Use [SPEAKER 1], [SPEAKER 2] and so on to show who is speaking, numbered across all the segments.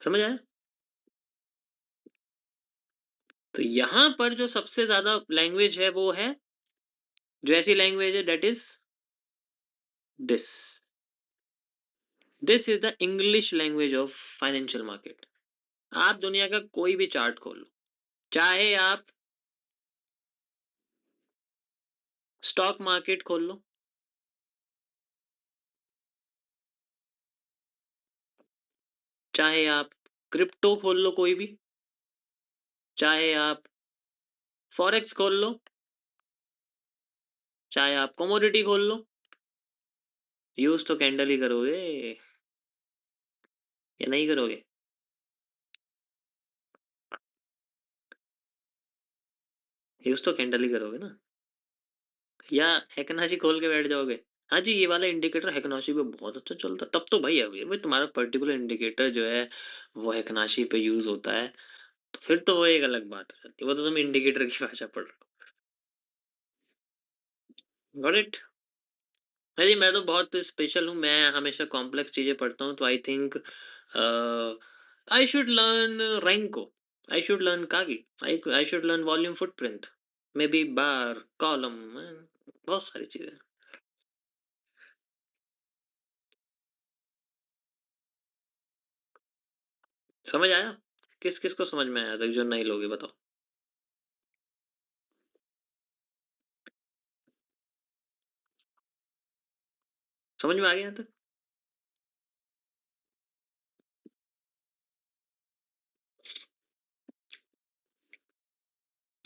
[SPEAKER 1] समझ आया? तो यहाँ पर जो सबसे ज़्यादा लैंग्वेज है वो है, जो ऐसी लैंग्वेज है that is this. This is the English language of financial market. आप दुनिया का कोई भी चार्ट खोल लो, चाहे आप स्टॉक मार्केट खोल लो, चाहे आप क्रिप्टो खोल लो कोई भी, चाहे आप फॉरेक्स खोल लो, चाहे आप कमोडिटी खोल लो, यूज़ तो कैंडल ही करोगे या नहीं करोगे? यूज़ तो कैंडल ही करोगे ना, या हैकनाशी खोल के बैठ जाओगे? हाँ जी, ये वाला इंडिकेटर हैकनाशी पे बहुत अच्छा चलता है, तब तो भाई अभी भाई तुम्हारा पर्टिकुलर इंडिकेटर जो है वो हैकनाशी पे यूज़ होता है, तो फिर तो वो एक अलग बात हो जाती है, वो तो तुम इंडिकेटर की भाषा पढ़ रहे हो। Got it? हाँ जी, मैं तो बहुत स्पेशल हूँ, मैं हमेशा कॉम्प्लेक्स चीज़ें पढ़ता हूँ, तो I think I should learn Renko, I should learn Kagi, I should learn volume footprint, maybe bar, column, बहुत सारी चीज़ें। समझ आया? किस-किस को समझ में आया था, जो नए लोग हैं बताओ? समझ में आ गया यहाँ तक?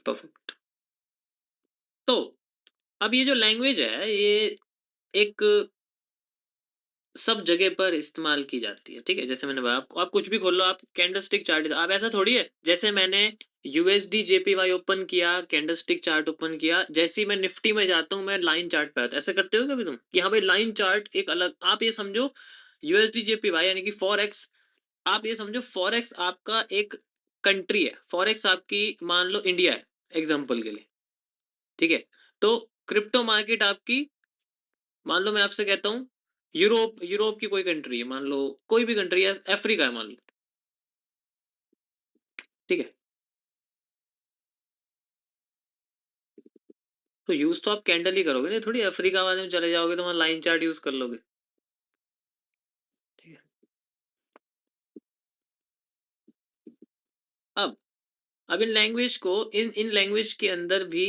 [SPEAKER 1] परफेक्ट। तो अब ये जो लैंग्वेज है, ये एक सब जगह पर इस्तेमाल की जाती है, ठीक है? जैसे मैंने बताया आपको, आप कुछ भी खोल लो, आप कैंडलस्टिक चार्ट, अब ऐसा थोड़ी है, जैसे मैंने यूएसडी जेपीवाई ओपन किया, कैंडलस्टिक चार्ट ओपन किया, जैसे ही मैं निफ्टी में जाता हूँ, मैं लाइन चार्ट पे आता हूँ। ऐसा करते हो कभी तुम? कि हाँ भाई, लाइन चार्ट एक अलग, आप ये समझो यूएसडी जेपीवाई यानी कि फॉरेक्स, आप ये समझो फॉरेक्स आपका एक कंट्री है, फॉरेक्स आपकी मान लो इंडिया है, एग्ज़ाम्पल के लिए, ठीक है? तो क्रिप्टो मार्केट आपकी, मान लो मैं आपसे कहता हूँ यूरोप यूरोप की कोई कंट्री है, मान लो कोई भी कंट्री है, अफ्रीका है मान लो, ठीक है? तो यूज़ तो आप कैंडल ही करोगे ना, थोड़ी अफ्रीका वाले में चले जाओगे तो वहाँ लाइन चार्ट यूज़ कर लोगे, ठीक है? अब अब इन लैंग्वेज को, इन इन लैंग्वेज के अंदर भी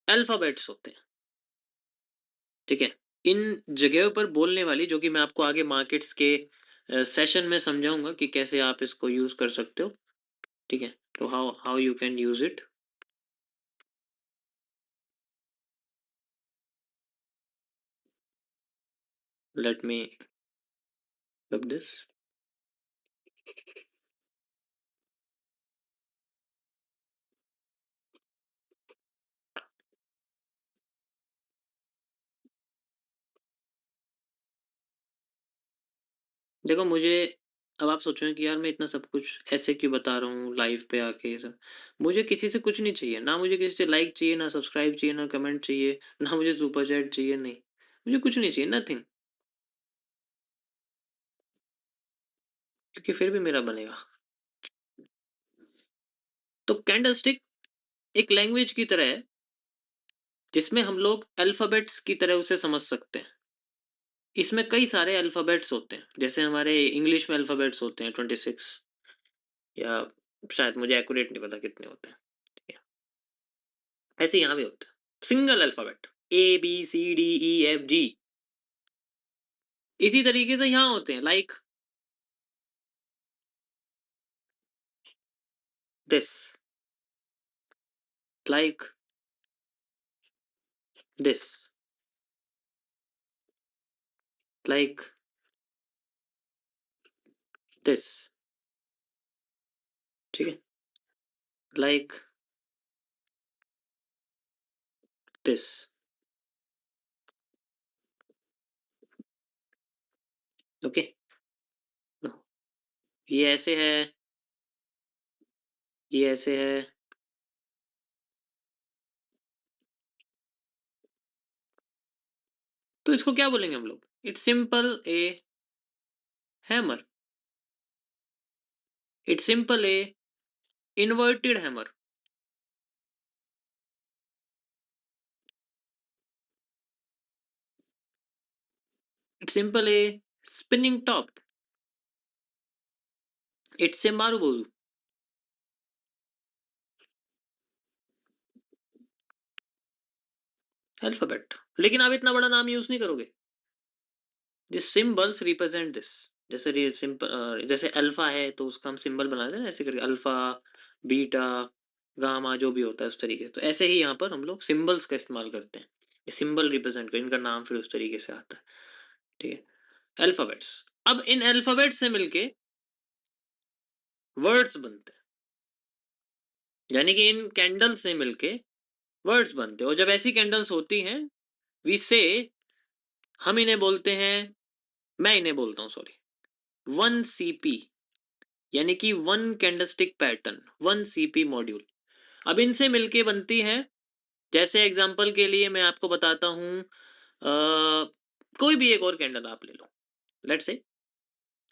[SPEAKER 1] अल्फ़ाबेट्स होते हैं, ठीक है? इन जगहों पर बोलने वाली, जो कि मैं आपको आगे मार्केट्स के सेशन में समझाऊँगा कि कैसे आप इसको यूज़ कर सकते हो, ठीक है? तो how how you can use it. Let me rub this. देखो मुझे, अब आप सोचोगे कि यार मैं इतना सब कुछ ऐसे क्यों बता रहा हूँ लाइव पे आके ये सब। मुझे किसी से कुछ नहीं चाहिए, ना मुझे किसी से लाइक चाहिए, ना सब्सक्राइब चाहिए, ना कमेंट चाहिए, ना मुझे सुपर चैट चाहिए, नहीं। मुझे कुछ नहीं चाहिए, नथिंग, क्योंकि फिर भी मेरा बनेगा। तो कैंडलस्टिक एक लैंग्वेज की तरह है, जिसमें हम लोग अल्फ़ाबेट्स की तरह उसे समझ सकते हैं। इसमें कई सारे अल्फ़ाबेट्स होते हैं, जैसे हमारे इंग्लिश में अल्फ़ाबेट्स होते हैं 26, या शायद मुझे एक्यूरेट नहीं पता कितने होते हैं, ठीक है? ऐसे यहाँ भी होते हैं। Single alphabet A, B, C, D, E, F, G. इसी तरीके से यहाँ होते हैं, like this, like this, like this, ठीक है? Like this, okay? ये ऐसे है, ये ऐसे है, तो इसको क्या बोलेंगे हम लोग? It's simple A hammer, it's simple A inverted hammer, it's simple A spinning top, it's a marubozu. Alphabet, लेकिन आप इतना बड़ा नाम यूज नहीं करोगे। This symbols represent this. जैसे सिंपल जैसे अल्फा है तो उसका हम सिंबल बना दें ना ऐसे करके, अल्फा, बीटा, गामा, जो भी होता है उस तरीके से। तो ऐसे ही यहाँ पर हम लोग सिंबल्स का इस्तेमाल करते हैं, ये सिंबल रिप्रेजेंट कर, इनका नाम फिर उस तरीके से आता है। ठीक है, अल्फाबेट्स। अब इन अल्फाबेट से मिलके वर्ड्स बनते हैं, यानी कि इन कैंडल से मिलके वर्ड्स बनते हैं। और जब ऐसी कैंडल्स होती हैं, वी से, हम इन्हें बोलते हैं, मैं इन्हें बोलता हूँ सॉरी, 1 CP, यानी कि 1 कैंडलस्टिक पैटर्न, 1 CP मॉड्यूल। अब इनसे मिलके बनती है, जैसे एग्जांपल के लिए मैं आपको बताता हूँ, कोई भी एक और कैंडल आप ले लो, let's say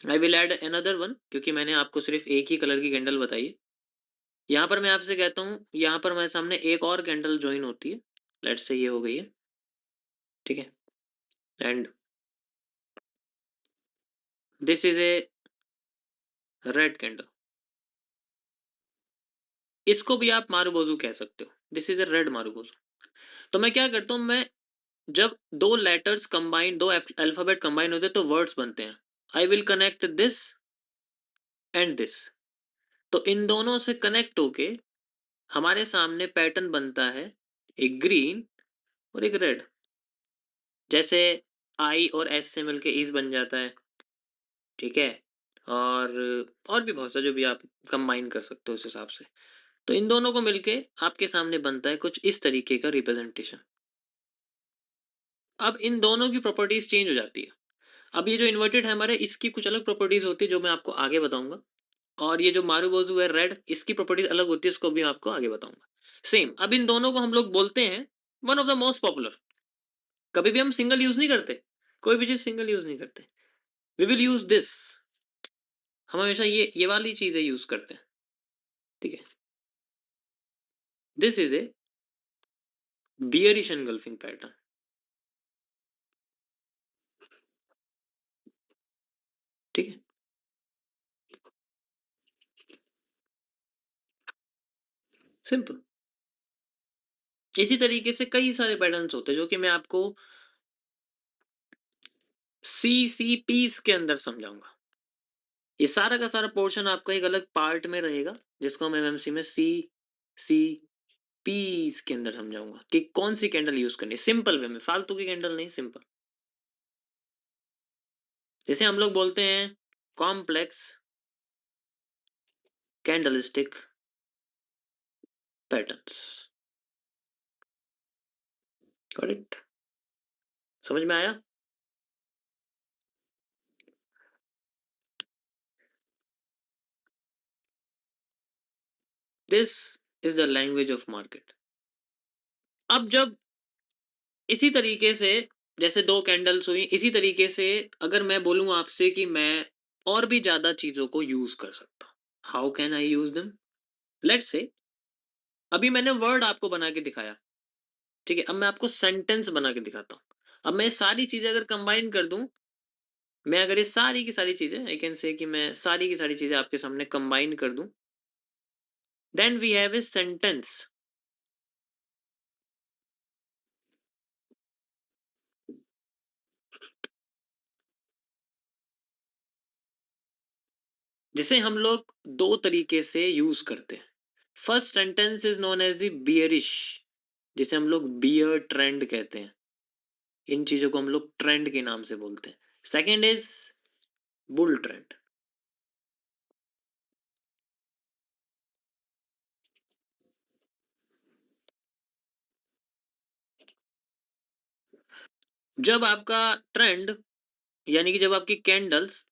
[SPEAKER 1] I will add another one, क्योंकि मैंने आपको सिर्फ एक ही कलर की कैंडल बताई है। यहाँ पर मैं आपसे कहता हूँ, यहाँ पर मेरे सामने एक और कैंडल ज्वाइन होती है, लेट्स से ये हो गई है, ठीक है, and this is a red candle, इसको भी आप मारूबोजू कह सकते हो, this is a red marubozu. तो मैं क्या करता हूँ, मैं जब दो लेटर्स कंबाइन, दो अल्फाबेट कंबाइन होते हैं तो वर्ड्स बनते हैं। I will connect this and this, तो इन दोनों से कनेक्ट होके हमारे सामने पैटर्न बनता है, एक ग्रीन और एक रेड। जैसे आई और एस से मिलके इस बन जाता है, ठीक है, और भी बहुत सा जो भी आप कंबाइन कर सकते हो उस हिसाब से। तो इन दोनों को मिलके आपके सामने बनता है कुछ इस तरीके का रिप्रेजेंटेशन। अब इन दोनों की प्रॉपर्टीज चेंज हो जाती है। अब ये जो इन्वर्टेड हैमर है, इसकी कुछ अलग प्रॉपर्टीज होती है जो मैं आपको आगे बताऊंगा, और ये जो मारूबोजू है रेड, इसकी प्रॉपर्टीज अलग होती है, इसको भी मैं आपको आगे बताऊंगा। सेम, अब इन दोनों को हम लोग बोलते हैं one of the most popular. कभी भी हम सिंगल यूज नहीं करते, कोई भी चीज सिंगल यूज नहीं करते, वी विल यूज दिस, हम हमेशा ये वाली चीजें यूज करते हैं, ठीक है। This is a bearish engulfing pattern, ठीक है, सिंपल। इसी तरीके से कई सारे पैटर्न्स होते हैं जो कि मैं आपको CCPs के अंदर समझाऊंगा। ये सारा का सारा पोर्शन आपका एक अलग पार्ट में रहेगा, जिसको हम MMC में CCPs के अंदर समझाऊंगा कि कौन सी कैंडल यूज करनी है, सिंपल वे में, फालतू की कैंडल नहीं, सिंपल। जैसे हम लोग बोलते हैं complex candlestick patterns, got it, समझ में आया? This is the language of market. अब जब इसी तरीके से, जैसे दो कैंडल्स हुई, इसी तरीके से अगर मैं बोलूं आपसे कि मैं और भी ज्यादा चीजों को यूज कर सकता हूं, how can I use them? Let's say अभी मैंने वर्ड आपको बना के दिखाया, ठीक है, अब मैं आपको सेंटेंस बना के दिखाता हूं। अब मैं सारी चीजें अगर कंबाइन कर दूं, मैं अगर ये सारी की सारी चीजें, आई कैन से कि मैं सारी की सारी चीजें आपके सामने कंबाइन कर दूं, then we have a sentence. जिसे हम लोग दो तरीके से यूज करते हैं। First sentence is known as the bearish, जिसे हम लोग बियर ट्रेंड कहते हैं, इन चीजों को हम लोग ट्रेंड के नाम से बोलते हैं। Second is bull trend. जब आपका ट्रेंड, यानी कि जब आपकी कैंडल्स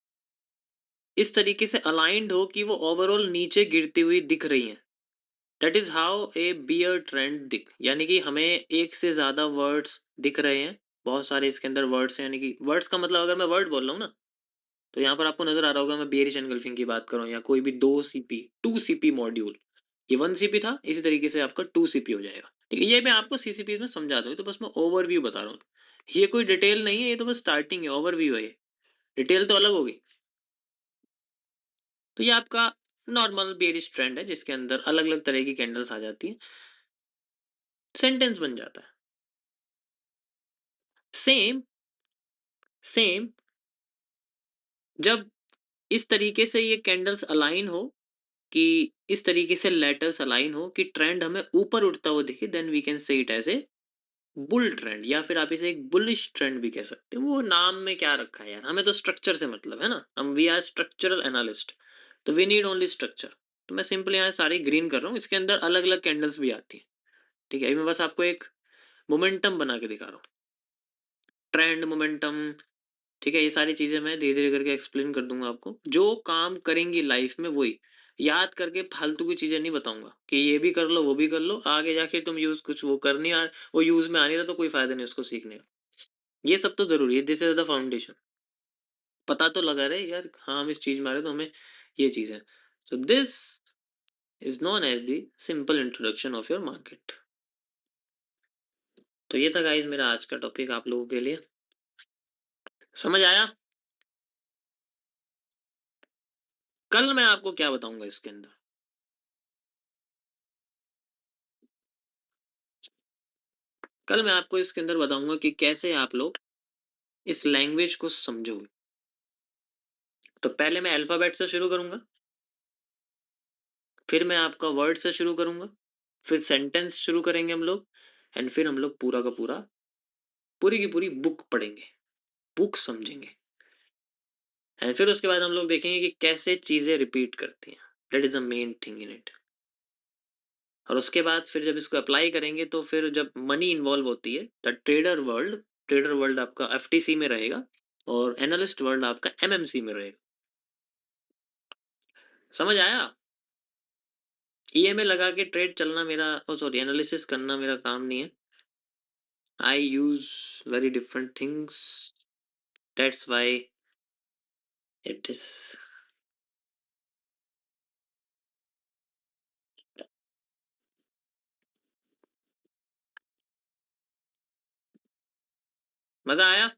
[SPEAKER 1] इस तरीके से अलाइंड हो कि वो ओवरऑल नीचे गिरती हुई दिख रही हैं, that is how a bear trend दिख, यानी कि हमें एक से ज्यादा वर्ड्स दिख रहे हैं, बहुत सारे इसके अंदर वर्ड्स हैं, यानी कि वर्ड्स का मतलब अगर मैं वर्ड बोल रहा हूँ ना, तो यहाँ पर आपको नज़र आ रहा होगा मैं बेयरिश एनगल्फिंग की बात कर रहा हूँ या कोई भी 2 सीपी 2 सीपी मॉड्यूल, ये 1 सीपी था, इसी तरीके से आपका 2 सीपी हो जाएगा। ठीक है? ये मैं आपको सीसीपी में समझा दूँ, तो बस मैं ओवरव्यू बता रहा हूँ। ये कोई डिटेल नहीं है, ये तो बस स्टार्टिंग है, ओवरव्यू है ये। डिटेल तो अलग होगी। तो ये आपका नॉर्मल बेयरिश ट्रेंड है जिसके अंदर अलग-अलग तरह की कैंडल्स आ जाती हैं। सेंटेंस बन जाता है। सेम सेम जब इस तरीके से ये कैंडल्स अलाइन हो कि इस तरीके से लेटर्स अलाइन हो कि ट्रेंड हमें ऊपर उठता हुआ दिखे, then we can say it as a bull trend या फिर आप इसे एक बुलिश ट्रेंड भी कह सकते हो। वो नाम में क्या रखा है यार, हमें तो स्ट्रक्चर से मतलब है ना, हम वी आर स्ट्रक्चरल एनालिस्ट, तो वी नीड ओनली स्ट्रक्चर। तो मैं सिंपल यहाँ सारी ग्रीन कर रहा हूँ, इसके अंदर अलग अलग कैंडल्स भी आती हैं। ठीक है, अभी मैं बस आपको एक मोमेंटम बना के दिखा रहा हूँ, ट्रेंड मोमेंटम। ठीक है, ये सारी चीजें मैं धीरे धीरे करके एक्सप्लेन कर दूंगा आपको, जो काम करेंगी लाइफ में वही याद करके फालतू की चीजें नहीं बताऊंगा कि ये भी कर लो वो भी कर लो, आगे जाके तुम यूज कुछ वो कर नहीं आ वो यूज में आ नहीं रहा तो कोई फायदा नहीं उसको सीखने का। ये सब तो ज़रूरी है, दिस इज़ द फाउंडेशन। पता तो लगा रहे यार, हाँ, हम इस चीज़ में आ रहे हैं तो हमें ये चीज़ है। So this is known as the simple introduction of your market. तो ये था गाइस मेरा आज का टॉपिक आप लोगों के लिए। समझ आया? कल मैं आपको क्या बताऊँगा इसके अंदर? कल मैं आपको इसके अंदर बताऊँगा कि कैसे आप लोग इस लैंग्वेज को समझोगे। तो पहले मैं अल्फ़ाबेट से शुरू करूँगा, फिर मैं आपका वर्ड से शुरू करूँगा, फिर सेंटेंस शुरू करेंगे हम लोग एंड फिर हम लोग पूरा का पूरा, पूरी की पूरी बुक पढ़ेंगे, बुक समझेंगे। एंड फिर उसके बाद हम लोग देखेंगे कि कैसे चीज़ें रिपीट करती हैं। That is the main thing in it. और उसके बाद फिर जब इसको अप्लाई करेंगे तो फिर जब मनी इन्वॉल्व होती है, द ट्रेडर वर्ल्ड आपका एफटीसी में रहेगा और एनालिस्ट वर्ल्ड आपका एमएमसी में रहेगा। समझ आया? ईएमए लगा के ट्रेड चलना मेरा, ओ सॉरी, एनालिसिस करना मेरा काम नहीं है। I use very different things, that's why it is. मजा आया?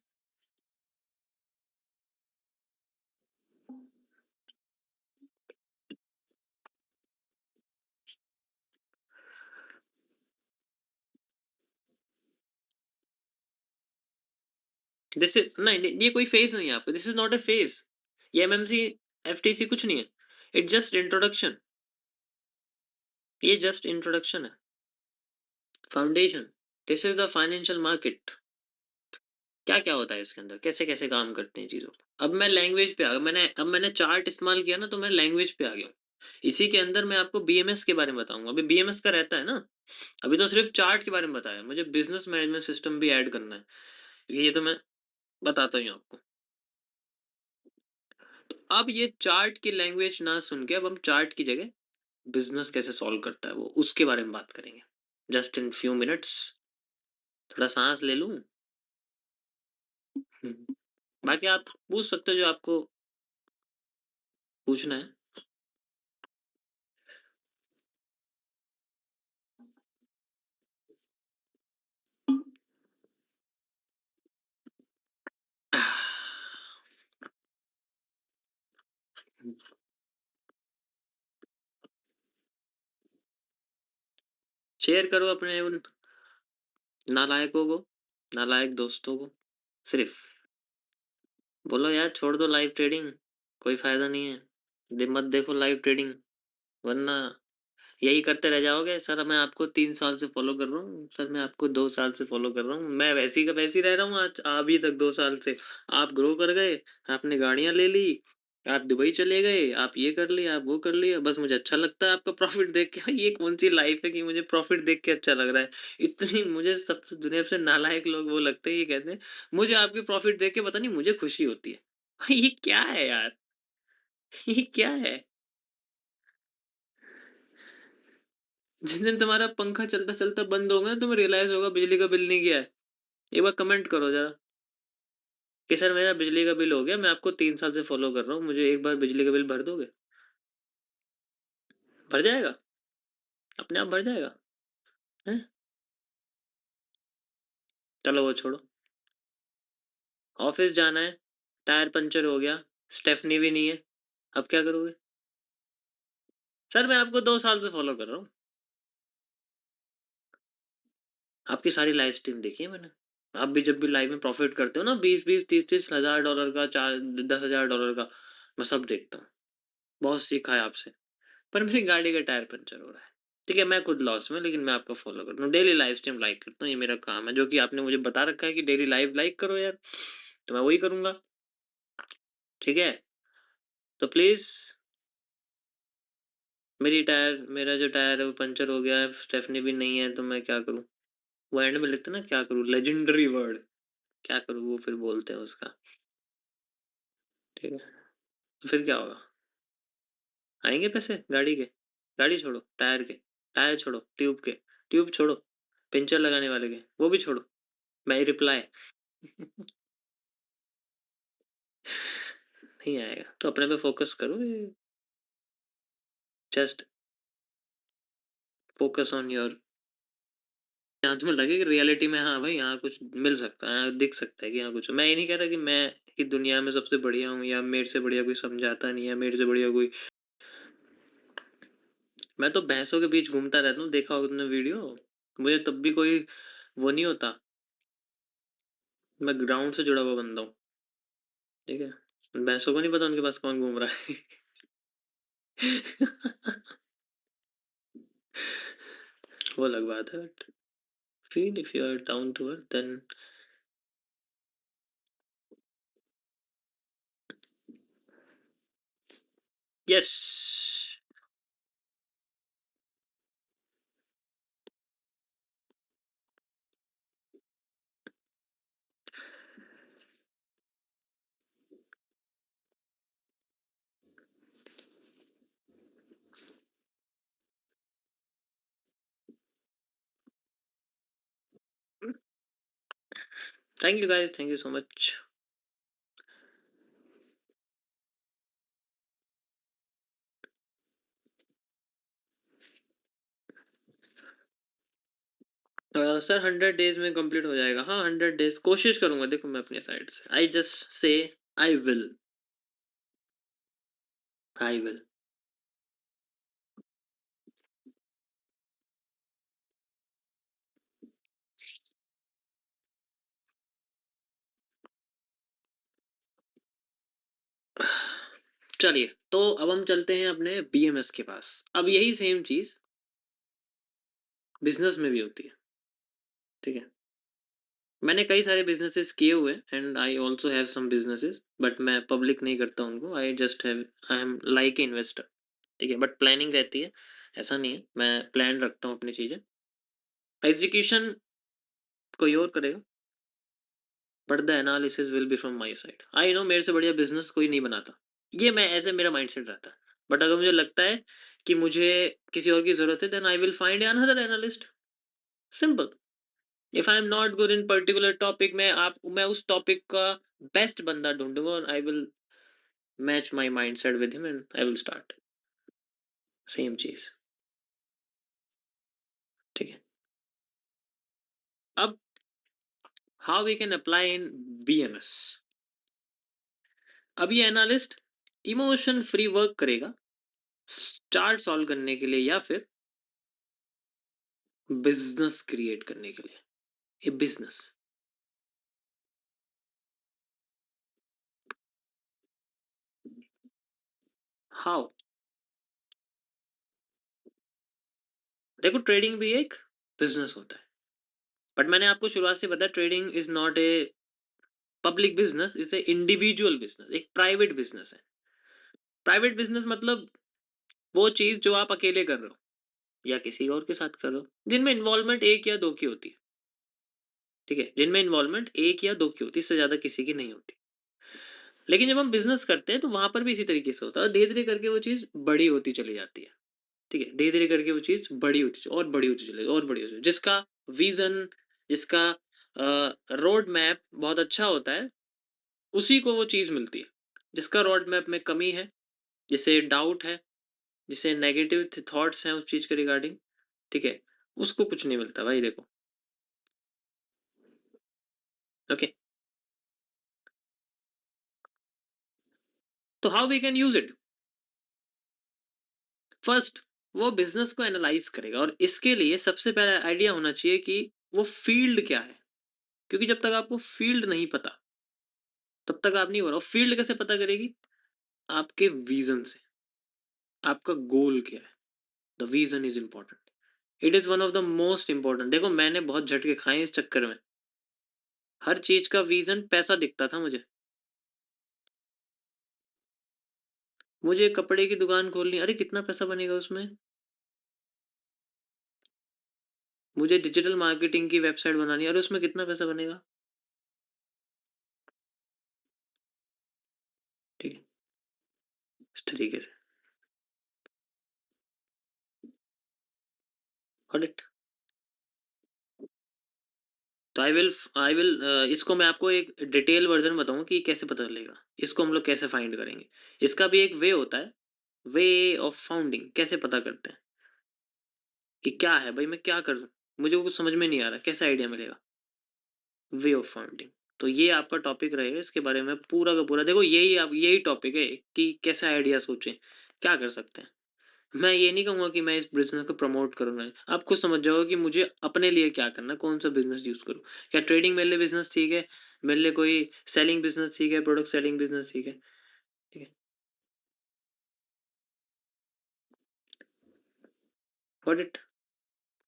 [SPEAKER 1] दिस इज नहीं नहीं, ये कोई फेज नहीं है आपका, this is not a phase. ये एमएमसी एफटीसी कुछ नहीं है, इट जस्ट इंट्रोडक्शन। ये जस्ट इंट्रोडक्शन है, foundation. This is the financial market. क्या क्या होता है इसके अंदर, कैसे कैसे काम करते हैं चीजों। अब मैं लैंग्वेज पे आ गया, मैंने चार्ट इस्तेमाल किया ना, तो मैं लैंग्वेज पे आ गया। इसी के अंदर मैं आपको बीएमएस के बारे में बताऊंगा। अभी बीएमएस का रहता है ना, अभी तो सिर्फ चार्ट के बारे में बताया, मुझे बिजनेस मैनेजमेंट सिस्टम भी ऐड करना है, क्योंकि ये तो मैं बताता ही हूँ आपको। अब ये चार्ट की लैंग्वेज ना सुन के अब हम चार्ट की जगह बिजनेस कैसे सॉल्व करता है वो, उसके बारे में बात करेंगे। जस्ट इन फ्यू मिनट्स, थोड़ा सांस ले लूं। बाकी आप पूछ सकते हो जो आपको पूछना है। शेयर करो अपने उन नालायकों को, नालायक दोस्तों को। सिर्फ बोलो यार छोड़ दो लाइव ट्रेडिंग, कोई फायदा नहीं है, मत देखो लाइव ट्रेडिंग, वरना यही करते रह जाओगे। सर मैं आपको 3 साल से फॉलो कर रहा हूँ, सर मैं आपको 2 साल से फॉलो कर रहा हूँ, मैं वैसी का वैसी रह रहा हूँ आज अभी तक 2 साल से। आप ग्रो कर गए, आपने गाड़ियां ले ली, आप दुबई चले गए, आप ये कर लिया, आप वो कर लिया, बस मुझे अच्छा लगता है आपका प्रॉफिट देख के। ये कौन सी लाइफ है कि मुझे प्रॉफिट देख के अच्छा लग रहा है? इतनी मुझे सबसे दुनिया से नालायक लोग वो लगते हैं, ये कहते हैं मुझे आपकी प्रॉफिट देख के पता नहीं मुझे खुशी होती है। ये क्या है यार? ये क्या है? जिस दिन तुम्हारा पंखा चलता चलता बंद होगा ना, तुम्हें रियलाइज होगा बिजली का बिल नहीं गया है। एक बार कमेंट करो जरा। कि सर मेरा बिजली का बिल हो गया, मैं आपको 3 साल से फ़ॉलो कर रहा हूँ, मुझे एक बार बिजली का बिल भर दोगे? भर जाएगा? अपने आप भर जाएगा? हैं? चलो वो छोड़ो। ऑफ़िस जाना है, टायर पंचर हो गया, स्टेफ़नी भी नहीं है, अब क्या करोगे? सर मैं आपको 2 साल से फ़ॉलो कर रहा हूँ। आपकी सारी लाइव स्ट्रीम देखी है मैंने। आप भी जब भी लाइव में प्रॉफ़िट करते हो ना 20-20, 30-30 हज़ार डॉलर का, 4 $10,000 का, मैं सब देखता हूँ। बहुत सीखा है आपसे। पर मेरी गाड़ी का टायर पंचर हो रहा है। ठीक है, मैं खुद लॉस में हूँ, लेकिन मैं आपको फ़ॉलो करता हूँ। डेली लाइव स्ट्रीम लाइक करता हूँ, ये मेरा काम है, जो कि आपने मुझे बता रखा है कि डेली लाइव लाइक करो यार, तो मैं वही करूँगा। ठीक है? तो प्लीज़ मेरा जो टायर है वो पंचर हो गया है, स्टेफ़नी भी नहीं है, तो मैं क्या करूँ? वो एंड में लिखते हैं ना क्या करूँ? लेजेंडरी वर्ड, क्या करूँ? वो फिर बोलते हैं उसका। ठीक है? तो फिर क्या होगा? आएँगे पैसे गाड़ी के? गाड़ी छोड़ो, टायर के। टायर छोड़ो, ट्यूब के। ट्यूब छोड़ो, पंचर लगाने वाले के, वो भी छोड़ो। My reply. नहीं आएगा, तो अपने पे फ़ोकस करो, ये जस्ट फ़ोकस ऑन योर। जहाँ तुम्हें लगे कि रियलिटी में हाँ भाई, यहाँ कुछ मिल सकता है, यहाँ दिख सकता है कि यहाँ कुछ, मैं ये नहीं कह रहा कि मैं कि दुनिया में सबसे बढ़िया हूँ या मेरे से बढ़िया कोई समझाता नहीं है, मेरे से बढ़िया कोई। मैं तो भैंसों के बीच घूमता रहता हूँ, देखा होगा तुमने वीडियो। मुझे तब भी कोई वो नहीं होता। मैं ग्राउंड से जुड़ा हुआ बंदा हूँ। ठीक है, भैंसों को नहीं पता उनके पास कौन घूम रहा है। वो अलग बात है, but feel if you are down to earth then. Yes. Thank you guys, thank you so much. Sir 100 days में कंप्लीट हो जाएगा। हाँ, 100 डेज कोशिश करूंगा, देखो मैं अपनी साइड से, I just say I will. I will. चलिए, तो अब हम चलते हैं अपने बीएमएस के पास। अब यही सेम चीज बिजनेस में भी होती है। ठीक है, मैंने कई सारे बिजनेसेस किए हुए and I also have some businesses, but मैं पब्लिक नहीं करता उनको। I am like investor. ठीक है, बट प्लानिंग रहती है, ऐसा नहीं है, मैं प्लान रखता हूँ अपनी चीजें। एग्जीक्यूशन कोई और करेगा, but the analysis will be from my side. I know मेरे से बढ़िया बिजनेस कोई नहीं बनाता, ये मैं ऐसे मेरा माइंडसेट रहता है। बट अगर मुझे लगता है कि मुझे किसी और की जरूरत है, then I will find another analyst. Simple. If I am not good in particular topic में, मैं उस टॉपिक का बेस्ट बंदा ढूंढूंगा और I will match my mind set with him and I will start same चीज। ठीक है, अब how we can apply in BMS. अब ये एनालिस्ट इमोशन फ्री वर्क करेगा चार्ट सॉल्व करने के लिए, या फिर बिजनेस क्रिएट करने के लिए। ए बिजनेस। हाउ? देखो, ट्रेडिंग भी एक बिजनेस होता है, बट मैंने आपको शुरुआत से बताया trading is not a public business, is a individual business, एक प्राइवेट बिजनेस है। प्राइवेट बिजनेस मतलब वो चीज जो आप अकेले कर रहे हो या किसी और के साथ कर रहे हो, जिनमें इन्वॉल्वमेंट एक या दो की होती है। ठीक है, जिनमें इन्वॉल्वमेंट एक या दो की होती है, इससे ज्यादा किसी की नहीं होती। लेकिन जब हम बिजनेस करते हैं तो वहां पर भी इसी तरीके से होता है, धीरे धीरे करके वो चीज बड़ी होती चली जाती है। ठीक है, धीरे धीरे करके वो चीज बड़ी होती और बड़ी होती चलेगी और बड़ी होती, जिसका विजन, जिसका रोड मैप बहुत अच्छा होता है, उसी को वो चीज़ मिलती है। जिसका रोड मैप में कमी है, जिसे डाउट है, जिसे नेगेटिव थॉट्स हैं उस चीज़ के रिगार्डिंग, ठीक है? उसको कुछ नहीं मिलता भाई देखो, ओके? तो how we can use it? First वो बिज़नेस को एनालाइज़ करेगा और इसके लिए सबसे पहला आइडिया होना चाहिए कि वो फ़ील्ड क्या है? क्योंकि जब तक आपको फ़ील्ड नहीं पता, तब तक आप नहीं हो रहा और फ़ील्ड कैसे पता करेगी? आपके विज़न से, आपका गोल क्या है? The vision is important. It is one of the most important. देखो मैंने बहुत झटके खाए हैं इस चक्कर में। हर चीज़ का विज़न पैसा दिखता था मुझे। मुझे कपड़े की दुकान खोलनी है, अरे कितना पैसा बनेगा उसमें? मुझे डिजिटल मार्केटिंग की वेबसाइट बनानी है, अरे उसमें कितना पैसा बनेगा? ठीक है, इस तरीके से। Got it? तो आई विल इसको मैं आपको एक डिटेल वर्ज़न बताऊँगा कि कैसे पता चलेगा। इसको हम लोग कैसे फाइंड करेंगे। इसका भी एक वे होता है, वे ऑफ फाउंडिंग कैसे पता करते हैं कि क्या है भाई मैं क्या करूँ? मुझे वो कुछ समझ में नहीं आ रहा, कैसे आइडिया मिलेगा? Way of founding. तो ये आपका टॉपिक रहेगा, इसके बारे में पूरा का पूरा देखो यही टॉपिक है कि कैसे आइडिया सोचें, क्या कर सकते हैं। मैं ये नहीं कहूँगा कि मैं इस बिज़नेस को प्रमोट करूँगा। आप खुद समझ जाओगे कि मुझे अपने लिए क्या करना है, कौन-सा बिज़नेस चूज़ करूँ। क्या ट्रेडिंग मेरे लिए बिज़नेस ठीक है? मेरे लिए कोई सेलिंग बिज़नेस ठीक है, प्रोडक्ट सेलिंग बिज़नेस ठीक है, ठीक है। Got it?